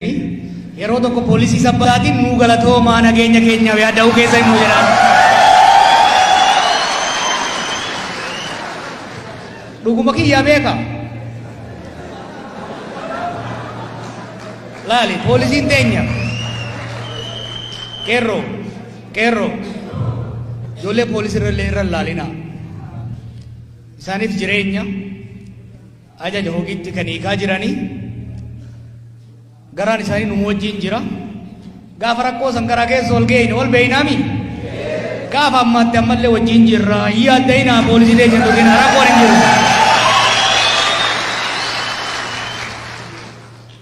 Yeroo tokko poolisii sabbaatiin nuu galatoomaa nageenya keenyaaf yaada'uu keessa himuu jedhaan. Dhuguma kiyyaa beeka. Laali poolisiin teenya. Qeerroo. Ijoollee poolisii irra laalina. Isaaniif jireenya ajaja hojiitti kan hiikaa jiranii. Garaan isaanii nu wajjin jira. Gaafa rakkoo sankaraa keessa ol geenye ol beeynaami. Gaafa ammaatti ammallee wajjin jirra. Yaaddainaa poolisii teenya tuqina rakkoon hin jiru.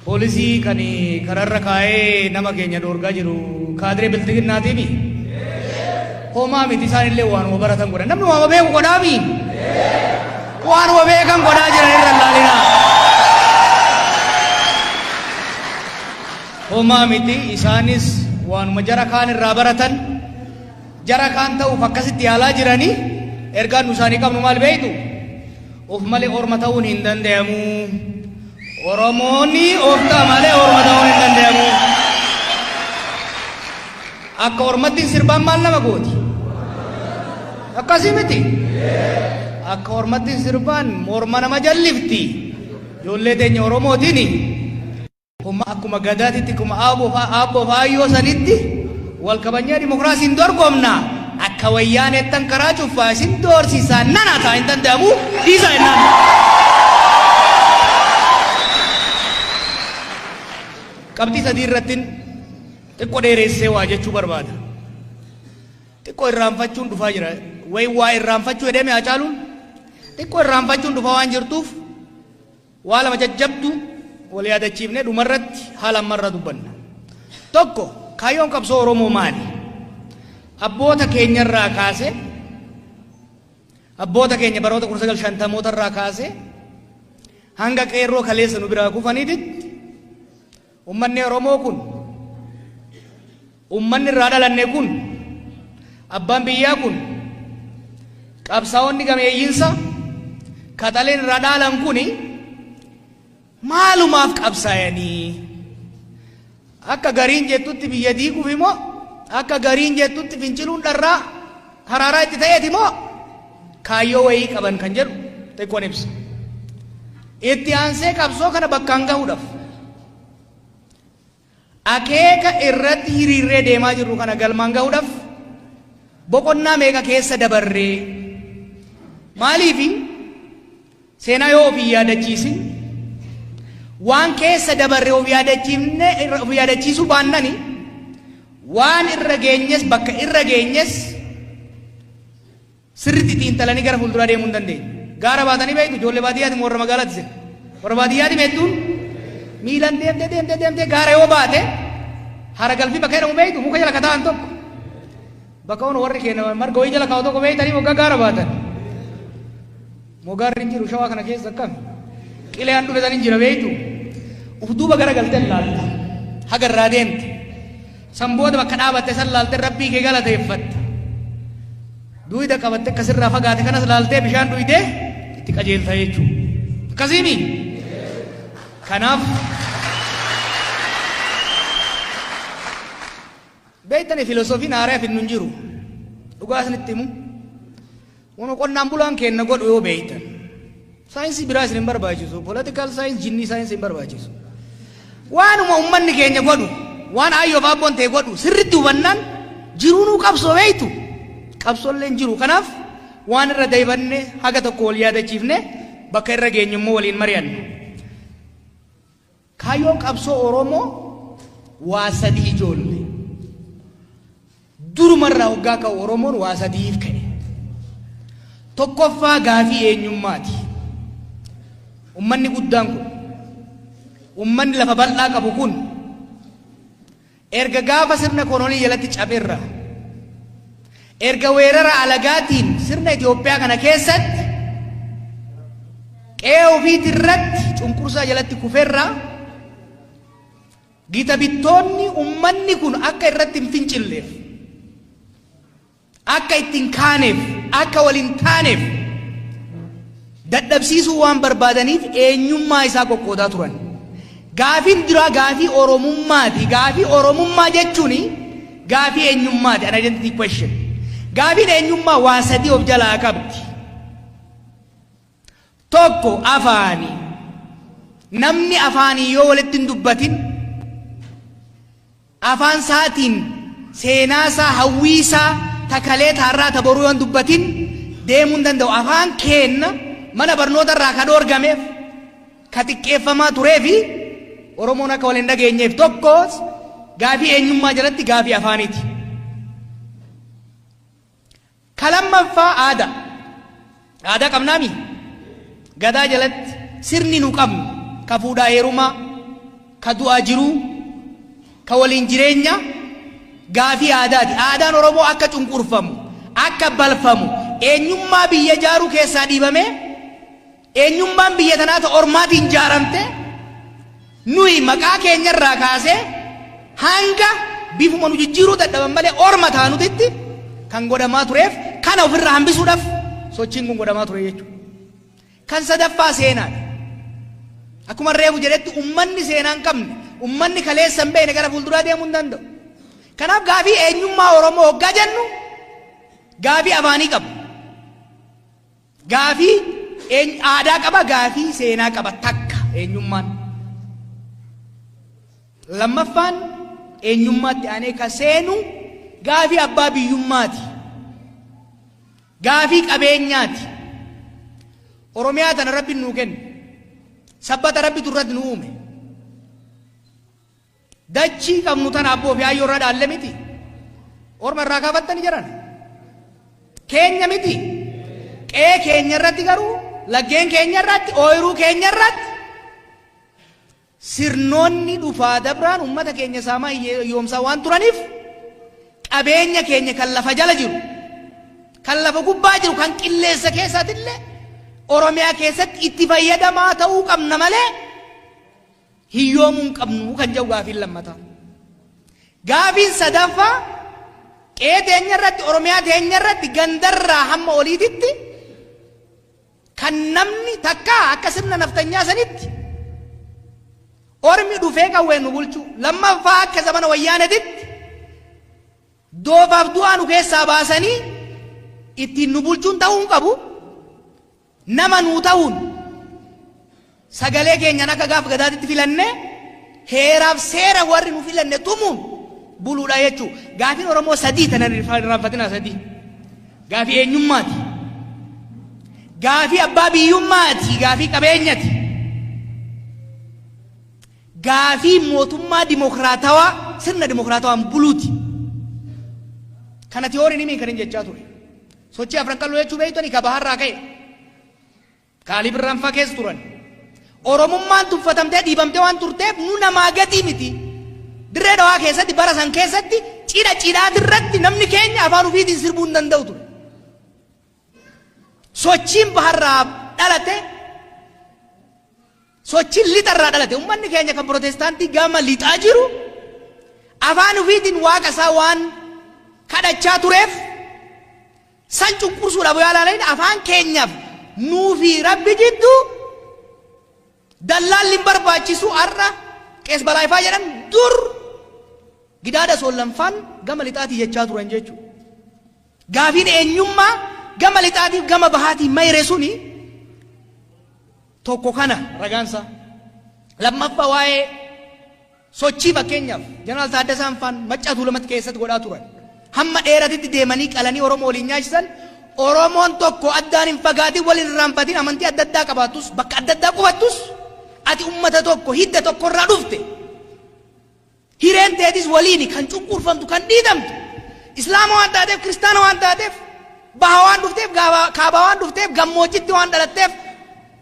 Poolisii kan kararra kaa'ee nama keenya dhoorgaa jiru kaadiree biltiginnaatiimi. Homaa miti isaanillee waanuma baratan godhan. Namni waanuma beeku godhaami. Waanuma beekan godhaa jiran irra laalinaa. Homaa miti isaanis waanuma jara kaan irraa baratan jara kaan ta'uuf akkasitti yaalaa jiranii ergaan nu isaanii qabnu maal beeytu of malee orma ta'uun hin danda'amu. Oromoonni of ta'a malee orma ta'uun hin danda'amu. Akka ormatti sirbaan maal nama gooti? Akkasii miti. Akka ormatti sirbaan morma nama jallifti. Ijoollee teenya Oromootiini. Akkuma gadaatitti akkuma aabboo faayyoo sanitti wal kabajnee dimokiraasiin dorgomna akka wayyaaneettan karaa cuffaa isin doorsiisaa nana ta'a hin danda'amu dhiisaa jennaan. Qabxii sadii irratti xiqqoo dheeressee waa jechuu barbaada. Xiqqoo irraanfachuun dhufaa jira. Waa irraanfachuu edeme Hacaaluun xiqqoo irraanfachuun dhufaa waan jirtuuf waa lama jajjabdu wal yaadachiifnee dhumarratti haala ammarra dubbanna. Tokko kaayyoon qabsoo Oromoo maali? Abboota keenyarraa kaase abboota keenya baroota 1950 irraa kaase hanga qeerroo kaleessa nu biraa kufaniititti ummanni Oromoo kun ummanni irraa dhalanne kun abbaan biyyaa kun qabsaa'onni gameeyyiinsa kaxaleen irraa dhaalan kuni maalumaaf qabsaa'anii akka gariin jettutti biyya diiguuf immoo akka gariin jettutti finciluun dharraa haraaraa itti ta'eeti immoo kaayyoo wayii qaban kan jedhu xiqqoon ibsa. Itti aansee qabsoo kana bakkaan gahuudhaaf akeeka irratti hiriirree deemaa jirru kana galmaan gahuudhaaf boqonnaa meeqa keessa dabarree maaliifi seenaa yoo ofii yaadachiisin waan keessa dabarre of yaadachiisuu baannani waan irra geenyes bakka irra geenyes sirriitti xiinxalanii gara fuulduraa deemuu hin dandeenye. Gaara baatanii beektu ijoollee baadiyyaati warra magaalaatti seena. Warra baadiyyaati beektuun miilan deemtee gaara yoo baate hara galfii bakka jedhamu beektu muka jala kataan tokko bakka ono warri keenya marga wayii jala kaa'u tokko beektanii moggaa gaara baatan. Moggaarri hin jiru shawaa kana keessa akkami? Qileen dhufetanii jira beektu uf duuba gara galteen laalta haga irraa deemte san booda bakka dhaabatte san laalte rabbii kee galateeffatte duwida qabatte akkasirraa fagaate kanas laaltee bishaan dhuyde itti qajeelta jechuudha. Akkasiimi kanaaf beektanii filosoofiin haaraa fi nun jiru dhugaa isinitti himu waan qonnaan bulaan kenna godhu yoo beektan saayinsii biraa isin hin barbaachisu political science jinnii saayinsii hin barbaachisu waanuma ummanni keenya godhu waan ayyoof abboon ta'e godhu sirriitti hubannaan jiruunuu qabsoo beektu qabsoollee hin jiru. Kanaaf waan irra deebanne haga tokko wal yaadachiifne bakka irra geenyu immoo waliin mari'anna. Kaayyoon qabsoo Oromoo waa sadii ijoollee durumarraa hoggaa ka'u Oromoon waa sadiif ka'e. Tokkoffaa gaafii eenyummaati. Ummanni guddaan kun ummanni lafa bal'aa qabu kun erga gaafa sirna kolonii jalatti cabeerra erga weerara alagaatiin sirna Itoophiyaa kana keessatti qe'ee ofiit irratti cunqursaa jalatti kufeerra gita bittoonni ummanni kun akka irratti hin fincilleef akka ittiin kaaneef akka waliin taaneef dadhabsiisuu waan barbaadaniif eenyummaa isaa qoqqoodaa turan. Gaafin dura gaafii Oromummaati. Gaafii Oromummaa jechuuni gaafii eenyummaati, an identity question. Gaafiin eenyummaa waa sadii of jalaa qabdi. Tokko afaani. Namni afaanii yoo walitti hin dubbatin afaan isaatiin seenaa isaa, hawwii isaa, takalee taarraa taboruu yoo hin dubbatin deemuu hin danda'u. Afaan keenna mana barnoota irraa kan dhoorgameef, ka xiqqeeffamaa tureefi Oromoon akka wal hin dhageenyeef tokko gaafii eenyummaa jalatti gaafii afaaniiti. Lammaffaa aadaa. Aadaa qabnaami. Gadaa jalatti sirni nu qabnu ka fuudhaa heerumaa, ka du'aa jiruu, ka waliin jireenya gaafii aadaati. Aadaan Oromoo akka cunqurfamu, akka balfamu, eenyummaa biyya jaaruu keessaa dhiibame, eenyummaan biyya tanaa ta ormaatiin jaaramte, nuyi maqaa keenyarraa kaasee hanga bifuma nu jijjiiruu dadhaban malee orma taanutitti kan godhamaa tureef kana ofirraa hambisuudhaaf sochiin kun godhamaa ture jechuudha. Kan sadaffaa seenaadha. Akkuma reefu jedhetti ummanni seenaa hin qabne, ummanni kaleessa hin beekne gara fuulduraa deemuu hin danda'u. Kanaaf gaafii eenyummaa Oromoo hoggaa jennu gaafii afaanii qaba. Gaafii aadaa qaba, gaafii seenaa qaba takka eenyummaan. Lammaffaan eenyummaatti aanee ka seenu gaafii abbaa biyyummaati. Gaafii qabeenyaati. Oromiyaa tana Rabbi nuu kenne. Sabbata Rabbi turratti nu uume. Dachii qabnu tana abboo fi hayyoo irraa dhaalle miti. Orma irraa kaafattani jiran. Keenya miti. Qe'ee keenya irratti garuu, laggeen keenya irratti, ooyiruu keenya irratti sirnoonni dhufaa dabraan ummata keenya saamaa yoomsaa waan turaniif qabeenya keenya kan lafa jala jiru, kan lafa gubbaa jiru, kan qilleessa keessaatillee Oromiyaa keessatti itti fayyadamaa ta'uu qabna malee hiyyoomuu hin qabnu kan jedhu gaafiin lammataa. Gaafiin sadaffaa qe'ee teenya irratti, Oromiyaa teenya irratti gandarraa hamma oliititti kan namni takka akka sirna naftanyaa sanitti ormi dhufee qawwee nu bulchu, lammaffaa akka zamana wayyaanetitti doofaaf du'aa nu keessaa baasanii ittiin nu bulchuun ta'uu hin qabu. Nama nuu ta'uun sagalee keenyan akka gaaf gadaatitti filanne heeraaf seera warri nu filanne tumuun buluudha jechuu. Gaafiin Oromoo sadii tanan irraanfatinaa sadii. Gaafii eenyummaati. Gaafii abbaa biyyummaati. Gaafii qabeenyati. Gaafii mootummaa dimokiraatawaa, sirna dimokiraatawaan buluuti. Kana tiyooriin himi kan hin jechaa ture. Sochii afran qalloo jechuu beeytanii ka baharraa ka'e. Kaalii birraan keessa turan. Oromummaan tuffatamtee dhiibamtee waan turteef nu namaa gatii miti. Dirree dhawaa keessatti, bara san keessatti cidhaatirratti namni keenya afaan ofiitiin sirbuu hin danda'u ture. Sochiin baharraa dhalate, sochiin lixarraa dhalate. Uummanni keenya kan Protestaantii gama lixaa jiru afaan ofiitiin waaqa isaa waan kadhachaa tureef san cunqursuudhaaf yaalanii afaan keenyaaf nuufi Rabbi jidduu dallaalli hin barbaachisu har'a qees balaayifaa jedhan dur gidaada soollanfaan gama lixaatii jechaa turan jechuudha. Gaafiin eenyummaa gama lixaatiif gama bahaatii mayre suni tokko kana ragaansa. Lammaffaa waa'ee sochii fakkeenyaaf Jeneraal Taaddasaan faan Maccaa Tuulamatti keessatti godhaa turan. Hamma dheeratitti deemanii qalanii Oromoo waliin nyaachisan. Oromoon tokko addaan hin fagaatin waliin irraanfatin amantii adda addaa qabaattus bakka adda addaa qubattus ati ummata tokko hidda tokko irraa dhufte. Hireen teetis waliini kan cunqurfamtu kan dhiitamtu. Islaama waan taateef, kiristaana waan taateef, baha waan dhufteef, kaaba waan dhufteef, gammoojjitti waan dhalatteef,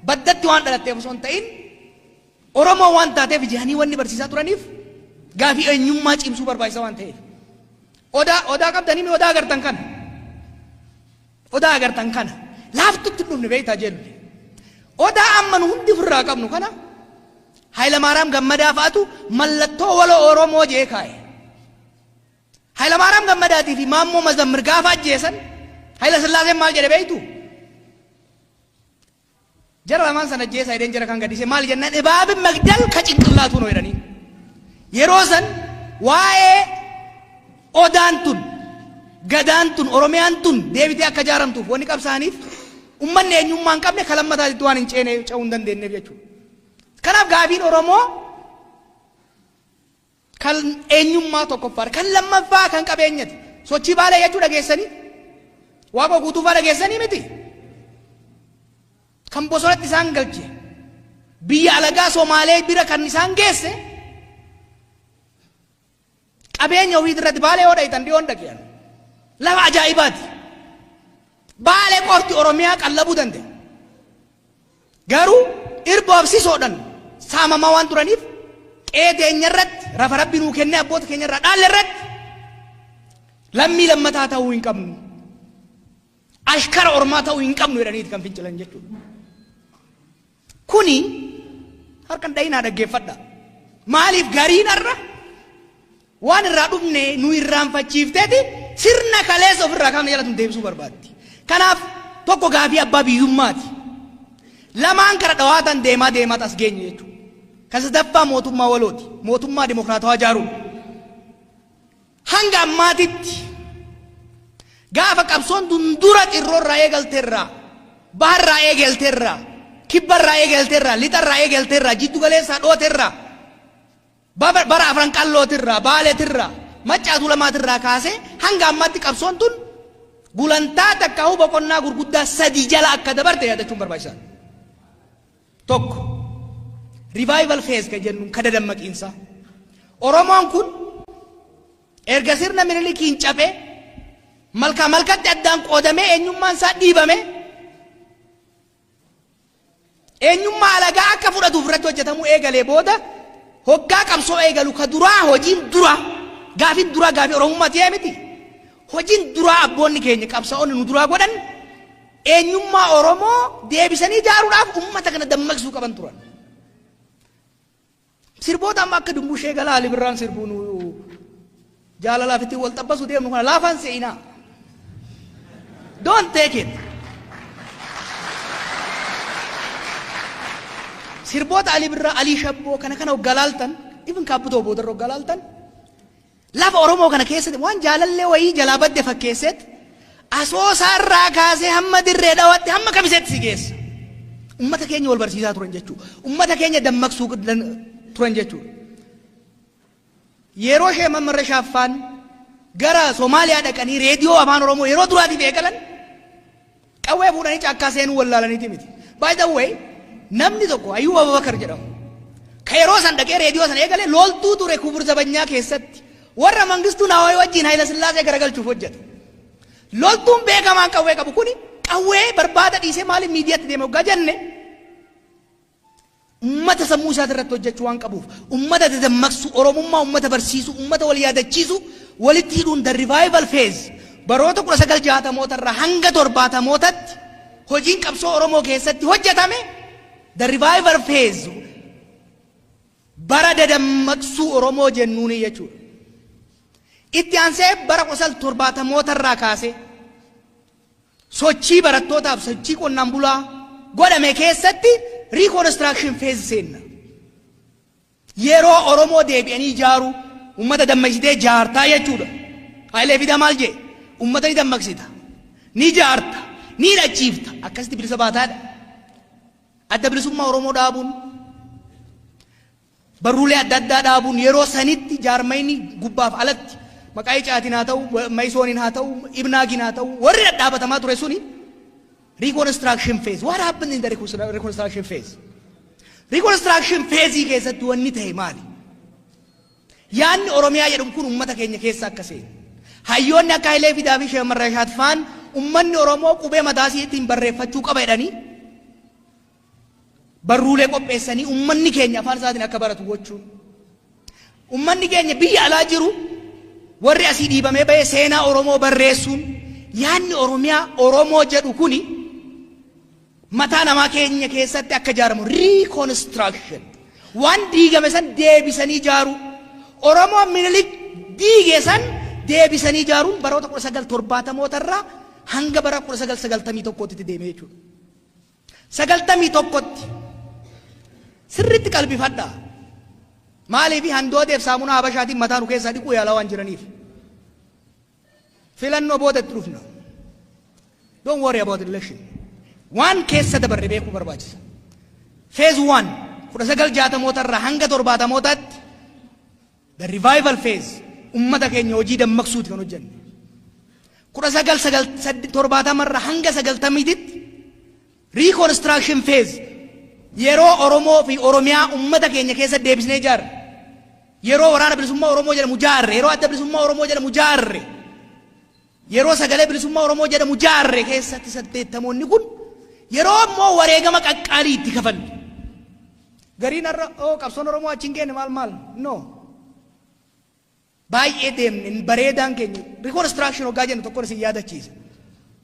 baddatti waan dhalatteef osoo hin ta'in Oromoo waan taateef jedhanii wanni barsiisaa turaniif gaafii eenyummaa cimsuu barbaachisa waan ta'eef. Odaa qabdanii odaa agartan kana. Odaa agartan kana. Laaftutti dhufne beektaa jennu. Odaa amma nu hundi ofirraa qabnu kana Hayilamaariyaam Gammadaa fa'atu mallattoo waloo Oromoo jee kaa'e. Hayilamaariyaam Gammadaatii fi Maammoo Mazammir gaafa ajjeesan Hayila Sillaaseen maal jedhe beektu? jara lamaan sana jeesa ideen jara kan gadhiise maal jennaan ebaabin magdal ka cinqillaatu no jedhanii yeroo san waa'ee odaan tun gadaan tun oromiyaan tun deebitee akka jaaramtuuf wanni qabsaaniif ummanni eenyummaa hin qabne kalammataatitti waan hin ceene ce'uu hin dandeenyeef jechuudha. Kanaaf gaafiin Oromoo kan eenyummaa tokkoffaa kan lammaffaa kan qabeenyati sochii baalee jechuudha geessanii waaqa guutuufaa dhageessanii miti kan bosonatti isaan galche biyya alagaa Somaalee bira kan isaan geesse qabeenya ofii irratti baalee yoo dhayitan dhiyoon dhaqiyan lafa ajaa'ibaati baalee qofti Oromiyaa qallabuu danda'e garuu irboobsisoodhaan saamamaa waan turaniif qeeteenya irratti rafa rabbi nuu kennee abboota keenya irraa dhaalle irratti lammii lammataa ta'uu hin qabnu ashkara ormaa ta'uu hin qabnu jedhaniiti kan fincilan jechuudha. Kuni harkan dhayinaa dhaggeeffadha. Maaliif gariin irra waan irraa dhufne nu irraanfachiifteeti sirna kaleessa ofirraa kaafne jalatti deebisuu barbaaddi. Kanaaf tokko gaafii abbaa biyyummaati. Lamaan kara dhawaatan deemaa as geenye jechuudha. Kasadaffaa mootummaa walooti. Mootummaa dimokiraatawaa ijaaruu. Hanga ammaatitti gaafa qabsoon dundura xirroorraa eegalteerraa baharraa eegalteerraa kibbarraa eegalteerraa lixarraa eegalteerraa jiddu galeessaa dhooteerraa bara afran qallootirraa baaleetirraa maccaatu lamaatirraa kaasee hanga ammaatti qabsoon tun gulantaa takka hu boqonnaa gurguddaa sadii jala akka dabarte yaadachuun barbaachisaadha. Tokko revival phase ka jennu kada dammaqiinsa Oromoon kun erga sirna Minilikiin cabee malkatti addaan qoodamee eenyummaan isaa dhiibame eenyummaa alagaa akka fudhatuuf irratti hojjetamuu eegalee booda hoggaa qabsoo eegalu ka duraa hojiin duraa gaafin duraa gaafii Oromummaa ta'ee miti hojiin duraa abboonni keenya qabsaa'onni nu duraa godhan eenyummaa Oromoo deebisanii ijaaruudhaaf uummata kana dammaqsuu qaban turan. Sirboota amma akka dumbushee galaa Ali Birraan sirbuu nu jaalalaafi itti wal xabbasuu deemnu kana laafaan se'inaa. Don't take it. Sirboota Ali Birraa Ali Shabboo kana oggalaaltan even kaabbutoo boodarra oggalaaltan lafa Oromoo kana keessatti waan jaalallee wayii jalaa badde fakkeessetti asoosaarraa kaasee hamma dirree dhawaatti hamma kamisetti si geessa. Uummata keenya wal barsiisaa turan jechuudha. Uummata keenya dammaqsuu turan jechuudha. Yeroo ishee Mammarra Shaaffaan gara Somaaliyaa dhaqanii reediyoo afaan Oromoo yeroo duraatiif eegalan qawwee fuudhanii caakkaa seenuu wallaalaniiti miti. By the way namni tokko Ayyuub Abubakar jedhamu ka yeroo san dhaqee reediyoo san eegale loltuu ture Kubur Zabanyaa keessatti warra Mangistuu Naawwayii wajjin Hayila Sillaasee garagalchuuf hojjeta. Loltuun beekamaan qawwee qabu kuni qawwee barbaada dhiisee maaliif miidiyaatti deeme hoggaa jenne ummata sammuu isaati irratti hojjechuu waan qabuuf ummata dammaqsu Oromummaa ummata barsiisu ummata wal yaadachiisu walitti hidhuun the revival phase baroota 1960 irraa hanga 70tti hojiin qabsoo Oromoo keessatti hojjetame the revival phase bara dammaqsuu Oromoo jennuuni jechuudha. Itti aansee bara 1970 irraa kaasee sochii barattootaaf sochii qonnaan bulaa godhame keessatti reconstruction phase seenna. Yeroo Oromoo deebi'anii ijaaru ummata dammaqsitee jaartaa jechuudha. Hayilee Fidaa maal jee ummata ni dammaqsita ni jaarta ni dhachiifta akkasitti bilisa baataadha. Adda bilisummaa Oromoo dhaabuun barruulee adda addaa dhaabuun yeroo sanitti jaarmayni gubbaaf alatti maqaa icaatiin haa ta'u Maysooniin haa ta'u Ibnaagiin haa ta'u warri dhadhaabatamaa ture suni reconstruction phase. What happened in the reconstruction phase? Reconstruction phase keessatti wanni ta'e maali? Yaanni Oromiyaa jedhamu kun uummata keenya keessa akka seenu. Hayyoonni akka Hayilee Fidaa fi Sheek Marraa Shaatfaan uummanni Oromoo qubee mataa isaatiin barreeffachuu qaba jedhanii barruulee qopheessanii uummanni keenya afaan isaatiin akka baratu gochuun. Uummanni keenya biyya alaa jiru warri asii dhiibamee bahee seenaa Oromoo barreessuun yaanni Oromiyaa Oromoo jedhu kuni mataa namaa keenya keessatti akka ijaaramu reconstruction waan diigame san deebisanii ijaaru Oromoo Minilik diige san deebisanii ijaaruun baroota 1970 irraa hanga bara 1991tti deeme jechuudha. sagaltamii tokkotti sirriitti qalbifadhaa. Maaliif handooteef saamunaa habashaatiin mataa nu keessaa dhiquu yaalaa waan jiraniif. Filannoo boodatti dhufna. Don't worry about election. Waan keessa dabarre beekuu barbaachisa. Phase 1 1960 irraa hanga 70 the revival phase ummata keenya hojii dammaqsuuti kan hojjenne. 1970 irraa hanga 90 reconstruction phase yeroo Oromoo fi Oromiyaa ummata keenya keessa deebisnee ijaarre. Yeroo waraana bilisummaa Oromoo jedhamu ijaarre, yeroo adda bilisummaa Oromoo jedhamu ijaarre, yeroo sagalee bilisummaa Oromoo jedhamu ijaarre keessatti 80moonni kun yeroo ammoo wareegama qaqqaalii itti kafalle. Gariin irra qabsoon Oromoo achiin geenne maal no. Baay'ee deemne bareedaan keenya reconstruction hoggaa jennu tokko isin yaadachiisa.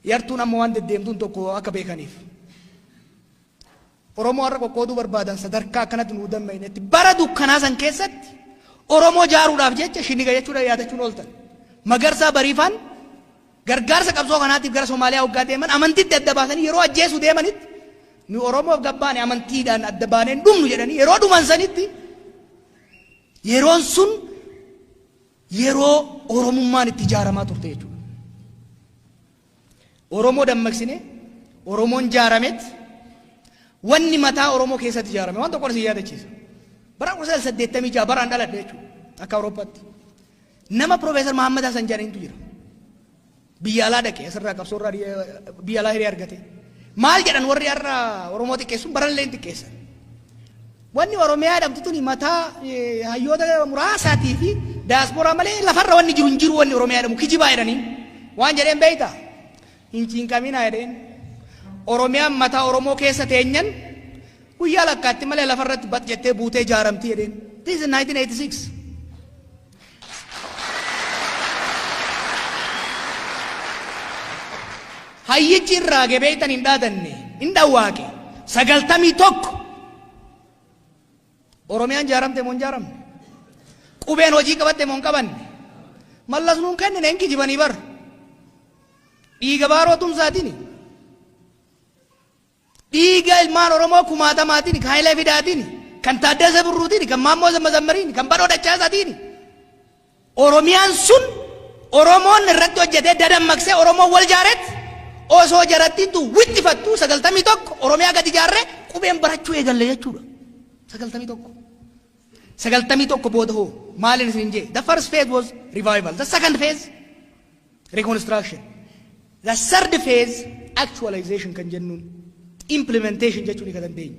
Yartuun amma waan deddeemtuun tokko akka beekaniif. Oromoo har'a qoqqooduu barbaadan sadarkaa akkanatti nuu dammaqnetti bara dukkanaa san keessatti Oromoo jaaruudhaaf jecha shiniga jechuudha yaadachuun ooltan. Magarsaa Bariifaan gargaarsa qabsoo kanaatiif gara Somaaliyaa hoggaa deeman amantiitti adda baasanii yeroo ajjeesuu deemanitti nu Oromoof gabbaane amantiidhaan adda baaneen dhumnu jedhanii yeroo dhuman sanitti yeroon sun yeroo Oromummaan itti ijaaramaa turte jechuudha. Oromoo dammaqsine Oromoon ijaaramet wanni mataa Oromoo keessatti ijaarame waan tokko isin yaadachiisa. Bara 1986 baraan dhaladhe jechuudha akka Awurooppaatti. Nama Profeesar Mahammad Hassan jedhanitu jira. Biyya alaa dhaqee asirraa qabsoorraa biyya alaa hiree argate. Maal jedhan warri har'a Oromoo xiqqeessuun barallee hin xiqqeessan. Wanni Oromiyaa jedhamtu tuni mataa hayyoota muraasaatii fi daasporaa malee lafarra wanni jiru hin jiru wanni Oromiyaa jedhamu kijibaa jedhanii waan jedheen beeyta. Hin cinqaminaa jedheen. Oromiyaan mataa Oromoo keessa teenyan guyyaa lakkaatti malee lafarratti bat jettee buutee ijaaramti jedheen. This is 1986. Hayyichi irraa gebeeytan hin dhaadanne hin dhawwaaqe 91 Oromiyaan ijaaramte moo hin ijaaramne? Qubeen hojii qabatte moo hin qabanne? Mallas nuun kennine hin kijibanii bar. Dhiiga baaroo tumsaatiin dhiiga ilmaan Oromoo kumaatamaatiin kan Hayilee Fidaatiin kan Taaddasee Birruutiin kan Maammoo Zammazammariin kan Badoo Dachaasaatiin Oromiyaan sun Oromoon irratti hojjetee dadammaqsee Oromoon wal ijaaretti osoo jarattiitu wixxifattu 91 Oromiyaa gadi ijaarree qubeen barachuu eegalle jechuudha. 91 booda hoo maaliin isin jee? The first phase was revival. The second phase reconstruction. The third phase actualization kan jennuun implementation jechuun kan dandeenyu.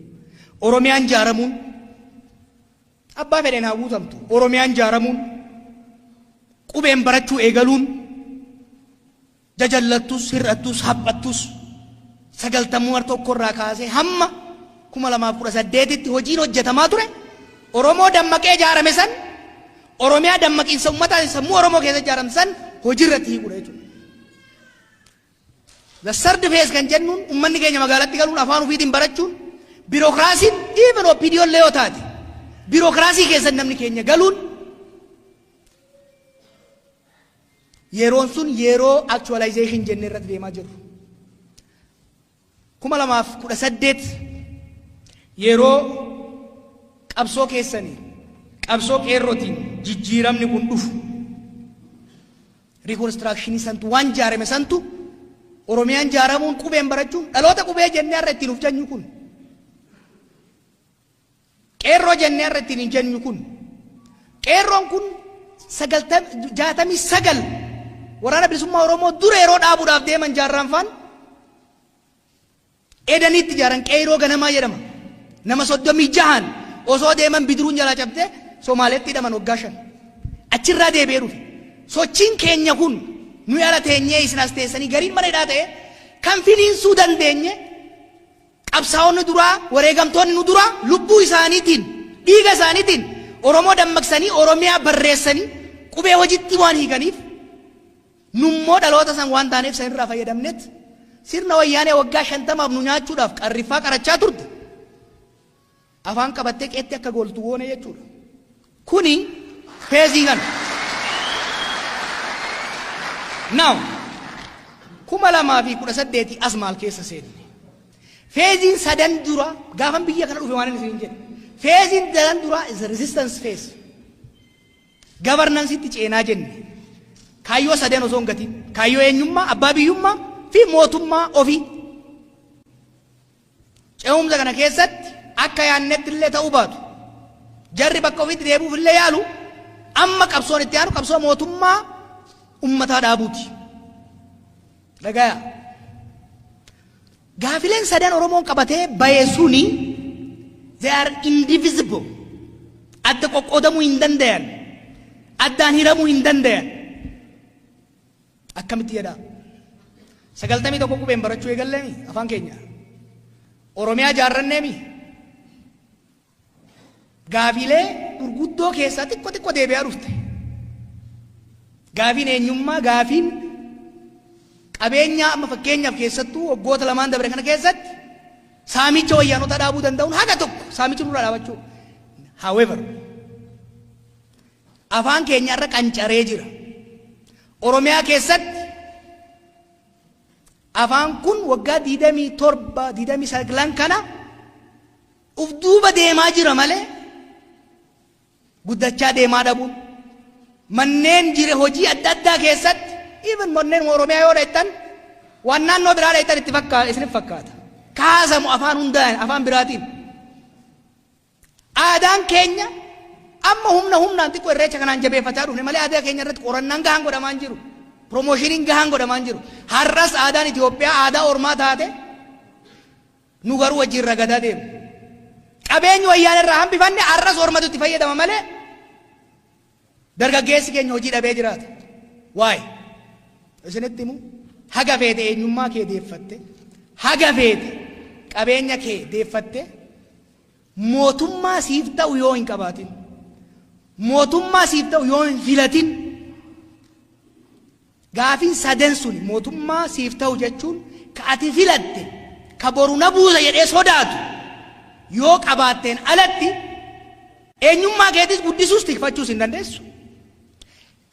Oromiyaan ijaaramuun abbaa fedheen haa guutamtu. Oromiyaan ijaaramuun qubeen barachuu eegaluun jajallattus hir'attus haphattus 90 tokkorraa kaasee hamma 2018tti hojiin hojjetamaa ture. Oromoo dammaqee ijaarame san Oromiyaa dammaqiinsa uummataa sammuu Oromoo keessa ijaarame san hojiirratti hiikudha jechuudha. The third phase kan jennuun uummanni keenya magaalatti galuun afaan ofiitiin barachuun biirokraasiin even opinion leeyoo taate biirokraasii keessa namni keenya galuun yeroon sun yeroo actualization jennee irratti deemaa jiru. 2018 yeroo qabsoo keessanii qabsoo qeerrootiin jijjiiramni kun dhufu reconstructionii santu waan ijaarame santu Oromiyaan ijaaramuun qubeen barachuun dhaloota qubee jennee irra ittiin uf jennu kun qeerroo jennee irra ittiin hin jennu kun qeerroon kun 69 waraana bilisummaa Oromoo dura yeroo dhaabuudhaaf deeman jaarraan faan edaniitti ijaaran qeerroo ganamaa jedhama. Nama 36 osoo deeman bidiruun jalaa cabdee Somaaleetti hidhaman waggaa 5 achirraa deebi'ee dhufe. Sochiin keenya kun nu ala teenyee isin as teessanii gariin mana hidhaa ta'e kan finiinsuu dandeenye qabsaa'onni duraa wareegamtoonni nu duraa lubbuu isaaniitiin dhiiga isaaniitiin Oromoo dammaqsanii Oromiyaa barreessanii qubee hojiitti waan hiikaniif nummoo dhaloota san waan taaneef san irraa fayyadamnet sirna wayyaanee waggaa 50 nu nyaachuudhaaf qarriffaa qarachaa turte afaan qabattee qeetti akka gooltu woone jechuudha. Kuni feezii kana. Now 2018 as maal keessa seenne Phase sadan dura gafan biyya kana dhufe waan isin jedhe. Phase sadan dura is a resistance phase. Governance itti ceenaa jenne. Kaayyoo sadan osoo hin gatiin. Kaayyoo eenyummaa, abbaa biyyummaa fi mootummaa ofii. Ce'umsa kana keessatti akka yaannetti illee ta'uu baatu. Jarri bakka ofiitti deebi'uuf illee yaalu amma qabsoon itti aanu qabsoo mootummaa ummataa dhaabuuti. Dhagaya. Gaafileen sadan Oromoon qabatee baye suni they are indivisible. Adda qoqqoodamuu hin danda'an. Addaan hiramuu hin danda'an. Akkamitti jedha? 91 qubeen barachuu eegalleemi afaan keenya. Oromiyaa jaarranneemi. Gaafilee gurguddoo keessaa xiqqoo deebi'aa dhufte. Gaafiin eenyummaa, gaafiin qabeenyaa amma fakkeenyaaf keessattuu waggoota lamaan dabre kana keessatti saamicha wayyaanota dhaabuu danda'uun haga tokko saamichi nurraa dhaabachuu. However, afaan keenya irra qancaree jira. Oromiyaa keessatti afaan kun waggaa 27 kana uf duuba deemaa jira malee guddachaa deemaa dhabuun manneen jire hojii adda addaa keessatti even manneen Oromiyaa yoo dheettan waan naannoo biraa dheettan isinif fakkaata. Kaasamu afaan hundaan afaan biraatiin. Aadaan keenya amma humnaan xiqqoo irreecha kanaan jabeeffataa dhufne malee aadaa keenya irratti qorannaan gahaan godhamaan jiru. Promoshiniin gahaan godhamaan jiru. Har'as aadaan Itoophiyaa aadaa ormaa taate nu garuu wajjin ragadaa deemu. Qabeenyi wayyaan irraa hambifanne har'as ormatu itti fayyadama malee dargaggeessi keenya hojii dhabee jiraata. Waa'ee isinitti himu haga feete eenyummaa kee deeffatte haga feete qabeenya kee deeffatte mootummaa siif ta'u yoo hin qabaatin mootummaa siif ta'u yoo hin filatin gaafiin sadan suni mootummaa siif ta'u jechuun ka ati filatte ka boru na buusa jedhee sodaatu yoo qabaatteen alatti eenyummaa keetis guddisuus tikfachuus hin dandeessu.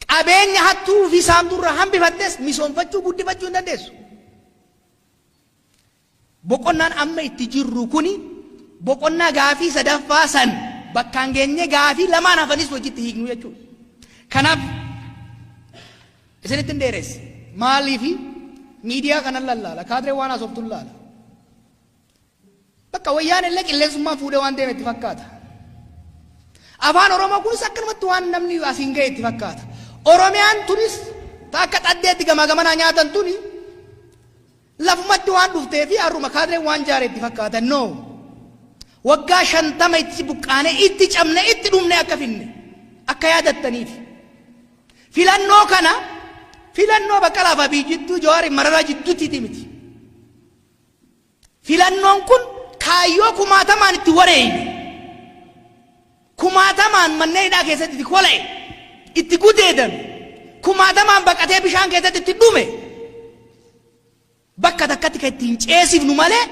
Qabeenya hattuu fi saamturra hambifattes misoomfachuu guddifachuu hin dandeessu. Boqonnaan amma itti jirru kuni boqonnaa gaafii sadaffaa san bakkaan geenye gaafii lamaan hafanis hojiitti hiiknu jechuudha. Kanaaf isinitti hin dheeresse maaliifi miidiyaa kanan lallaala kaadiree waan haasoftu laala. Bakka wayyaan illee qilleensummaan fuudhee waan deeme itti fakkaata. Afaan Oromoo kunis akkanumatti waan namni asiin ga'e itti fakkaata. Oromiyaan tunis akka xaddeetti gamaa nyaatan tuni lafumatti waan dhuftee fi har'uma kaadireen waan jaaree itti fakkaatan no. Waggaa 50 itti buqqaane itti cabne itti dhumne akka finne akka yaadattaniif. Filannoo kana filannoo Baqqalaa fi Abiy jidduu Jawaar Mararaa jidduutti miti. Filannoon kun kaayyoo kumaatamaan itti wareeyne. Kumaatamaan manneen hidhaa keessatti itti kolee itti gudeedan kumaatamaan baqatee bishaan keessatti itti dhume bakka takkatti kan ittiin ceesifnu malee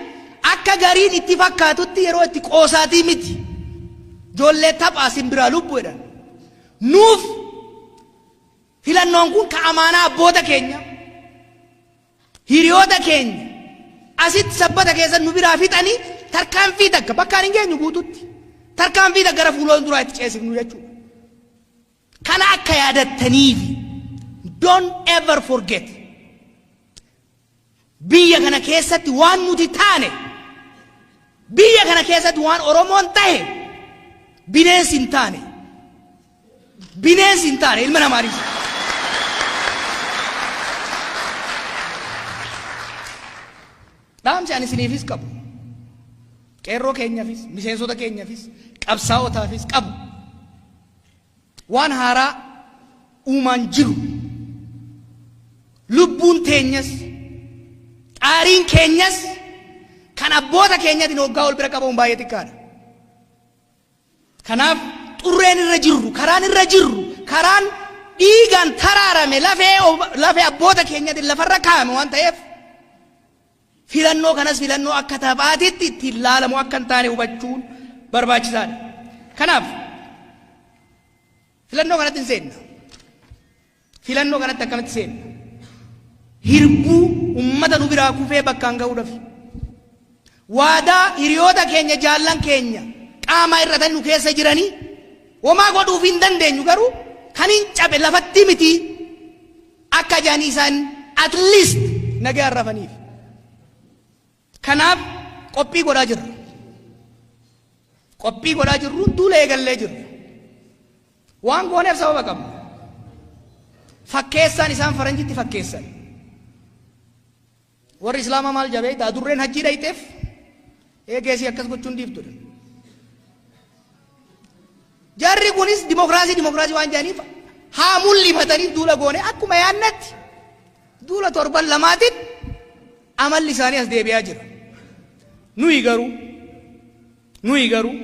akka gariin itti fakkaatutti yeroo itti qoosaatii miti. Ijoollee taphaa simbiraa lubbuudha. Nuuf filannoon kun ka amaanaa abboota keenya hiriyoota keenya asitti sabbata keessa nu biraa fixanii tarkaanfii takka bakkaan hin geenyu guututti tarkaanfii takka gara fuuloon duraa itti ceesifnu jechuudha. Kana akka yaadattaniif don't ever forget biyya kana keessatti waan nuti taane biyya kana keessatti waan Oromoon tahe bineensi hin taane ilma namaatiif. Dhaamsi ani isiniifis qabu qeerroo keenyaafis miseensota keenyaafis qabsaa'otaafis qabu waan haaraa uumaan jiru lubbuun teenyas qaariin keenyas kan abboota keenyatiin hoggaa ol bira qabamuun baay'ee xiqqaadha. Kanaaf xurreen irra jirru karaan dhiigaan taraarame lafee abboota keenyatiin lafarra kaa'ame waan ta'eef filannoo kanas filannoo akka taphaatitti itti ilaalamu akka hin taane hubachuun barbaachisaadha. Kanaaf filannoo kanatti hin seenna. Filannoo kanatti akkamitti seenna? Hirbuu ummata nu biraa kufee bakkaan ga'uudhaaf waadaa hiriyoota keenya jaallan keenya qaama irratan nu keessa jiranii homaa godhuuf hin dandeenyu garuu kan hin cabe lafatti miti akka jaanii isaan at least nagaa rafaniif. Kanaaf qophii godhaa jirra. Qophii godhaa jirru duula eegallee jirra. Waan gooneef sababa qabna. Fakkeessaan isaan faranjitti fakkeessan. Warri Islaamaa maal jabee adurreen hajjii dhayxeef eegeesii akkas gochuun dhiiftudha. Jarri kunis dimokiraasii waan jedhaniif haa mul'ifataniif duula goone akkuma yaannatti duula torban lamaatiin amalli isaanii as deebi'aa jira. Nuyi garuu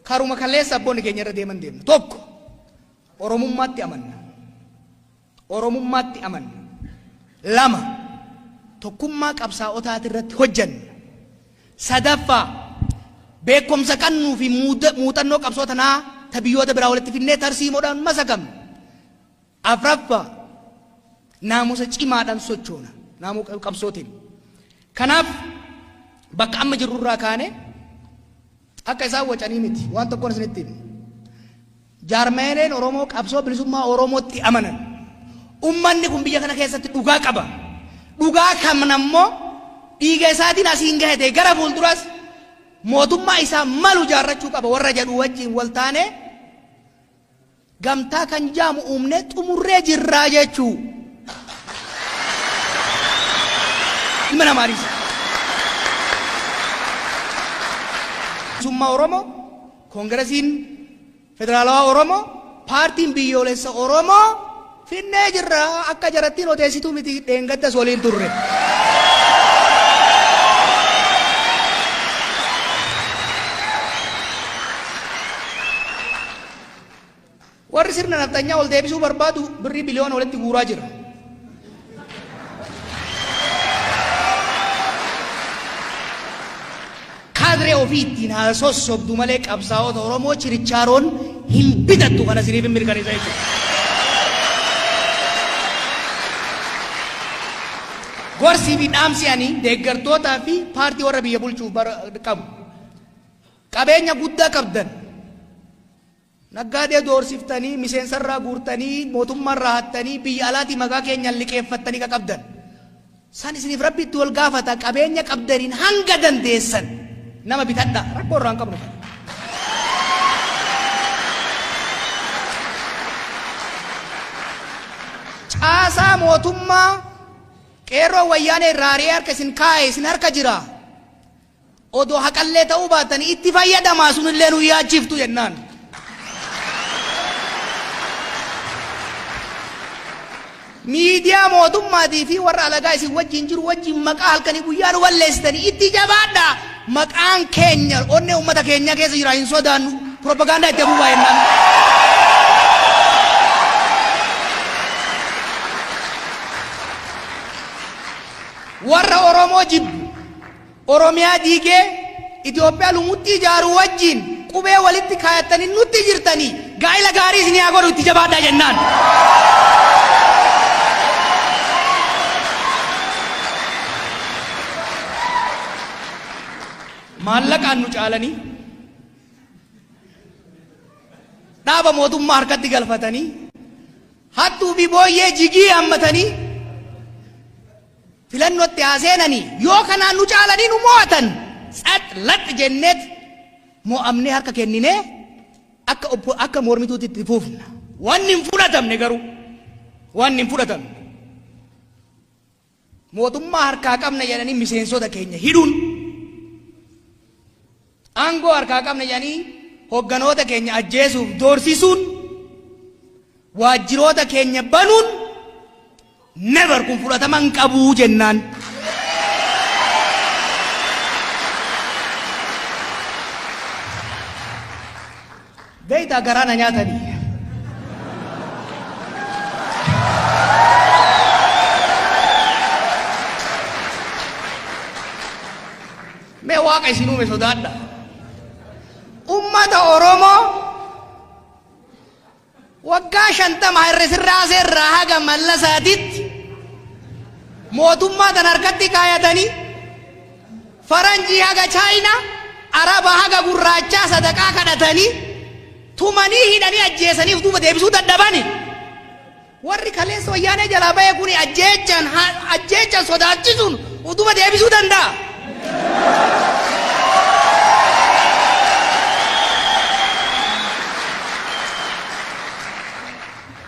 karuma kaleessa abboonni keenya irra deeman deemna. Tokko Oromummaatti amanna. Lama tokkummaa qabsaa'otaati irratti hojjanna. Sadaffaa beekumsa qannuu fi muuxannoo qabsootanaa ta biyyoota biraa walitti fidnee tarsiimoodhaan masakamna. Afraffaa naamusa cimaadhaan sochoona. Naamusa qabsootiin. Kanaaf bakka amma jirrurraa kaane akka isaan wacanii miti waan tokkoon isinitti himu. Jaarmeeneen Oromoo qabsoo bilisummaa Oromootti amanan. Ummanni kun biyya kana keessatti dhugaa qaba. Dhugaa kamnammoo dhiiga isaatiin asiin gahate gara fuulduras mootummaa isaa malu jaarrachuu qaba warra jedhu wajjin wal taane gamtaa kan jaamu uumne xumurree jirraa jechuu. Ilma namaariis. Bilisummaa Oromoo, Koongiresiin Federaalawaa Oromoo, Paartiin Biyyoolessa Oromoo finnee jirra akka jarattiin odeessituu miti dheengaddas waliin turre. Warri sirna naftanyaa ol deebisuu barbaadu birrii biliyoona walitti guuraa jira. Kaadree ofii ittiin haasofsobdu malee qabsaa'ota Oromoo chirichaaroon hin bitattu kana siniif hin mirkaneessa jechuudha. Gorsii fi dhaamsi ani deeggartootaa fi paartii warra biyya bulchuuf qabu. Qabeenya guddaa qabdan. Naggaadee doorsiftanii miseensarraa guurtanii mootummaarraa hattanii biyya alaatii maqaa keenyaan liqeeffattanii qabdan. San isiniif rabbitti wal gaafata qabeenya qabdaniin hanga dandeessan nama bitadha rakkoo irraa hin qabnu. Caasaa mootummaa qeerroo wayyaanee irraa ari'ee harka isin kaa'e isin harka jira. Odoo haqallee ta'uu baatanii itti fayyadamaa sunillee nu yaachiftu jennaan. Miidiyaa mootummaatii fi warra alagaa isin wajjin jiru wajjin maqaa halkanii guyyaa nu balleessitanii itti jabaadha. Maqaan keenya onnee uummata keenya keessa jira hin sodaannu propagaandaa itti bu'aa jennaan. Warra Oromoo jibbu Oromiyaa diigee Itoophiyaa lumutti ijaaru wajjin qubee walitti kaayatanii nutti jirtanii gaa'ila gaarii isin haa godhu itti jabaadhaa jennaan. Maallaqaan nu caalanii dhaaba mootummaa harkatti galfatanii hattuu fi booyyee jigii hammatanii filannootti haaseenanii yoo kanaan nu caalanii nu mo'atan laxxi jenneet mo'amnee harka kenninee akka mormituutti itti fuufna. Wanni hin fudhatamne garuu mootummaa harkaa qabna jedhanii miseensota keenya hidhuun aangoo harkaa qabna jedhanii hogganoota keenya ajjeesuuf doorsisuun waajjiroota keenya banuun never kun fudhataman qabuu jennaan. Beeytaa garaana nyaatanii. Mee waaqa isin uume sodaadha. Ummata Oromoo waggaa 50 hir'isirraa irraa haga mallasaatitti mootummaa tan harkatti kaayatanii faranjii haga chaayinaa araba haga gurraachaa sadaqaa kadhatanii tumanii hidhanii ajjeesaniif duuba deebisuu dadhabani. Warri kaleessa wayyaanee jalaa ba'e kuni ajjeechan sodaachisuun duuba deebisuu danda'a.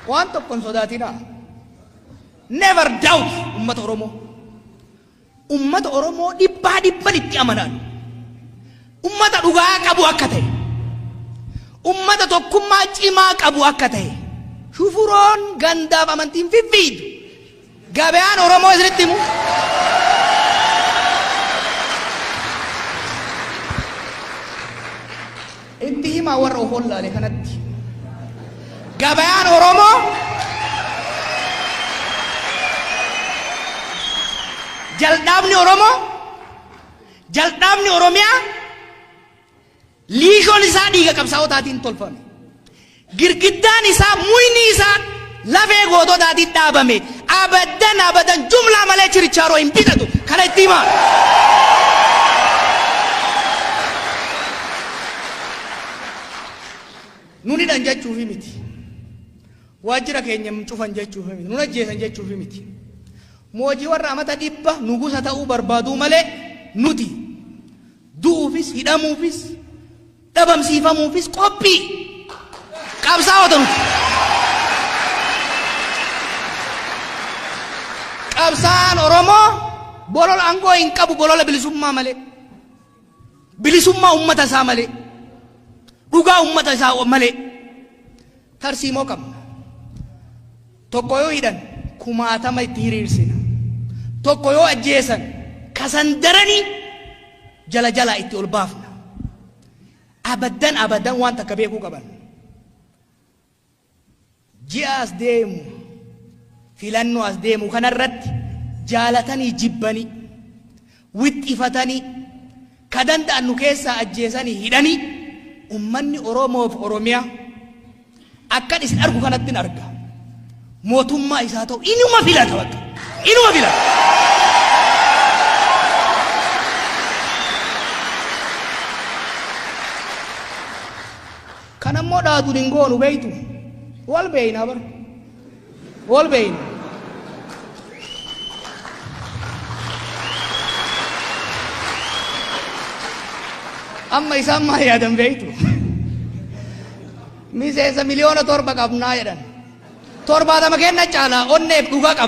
Waan tokkoon sodaatinaa. Never doubt ummata Oromoo. Ummata Oromoo dhibbaa itti amanan. Ummata dhugaa qabu akka ta'e. Ummata tokkummaa cimaa qabu akka ta'e. Shufuroon gandaaf amantiin fiffiidu. Gabaan Oromoo isinitti himu. Itti himaa warra of wallaale kanatti. Gabaan Oromoo jal'aabni Oromiyaa liishoon isaa dhiiga qabsaa'otaatiin tolfame. Girgiddaan isaa muyni isaa lafee goototaatiin dhaabame. Abadan jumlaa malee chirichaaroo hin bitatu. Kana itti himaa. Nuni dhan jechuufi miti. Waajjira keenya cufan jechuufi miti. Nun ajjeesan jechuufi miti. Moojii warra amata dhibba nugusa ta'uu barbaaduu malee nuti du'uufis hidhamuufis dhabamsiifamuufis qophii qabsaa'ota nuti. Qabsaan Oromoo bolola aangoo hin qabu bolola bilisummaa malee. Bilisummaa ummata isaa malee. Dhugaa ummata isaa malee. Tarsiimoo qabna. Tokko yoo hidhan kumaatama itti hiriirsina. Tokko yoo ajjeesan kasan daranii jala itti ol baafna. Abadan waan takka beekuu qaban. Ji'a as deemu filannoo as deemu kanarratti jaalatanii jibbanii wixxifatanii ka danda'an nu keessaa ajjeesanii hidhanii ummanni Oromoof Oromiyaa akkan isin argu kanattin arga. Mootummaa isaa ta'u inuma filata bakka. Inuma filata. Kanammoo dhaatu dingoonu beeytu. Wal beeyna bar. Wal beeyna. Amma isaan maal yaadan beeytu. Miseensa miliyoona 7 qabnaa jedhan. 70 kenna caalaa onneef dhugaa qaba.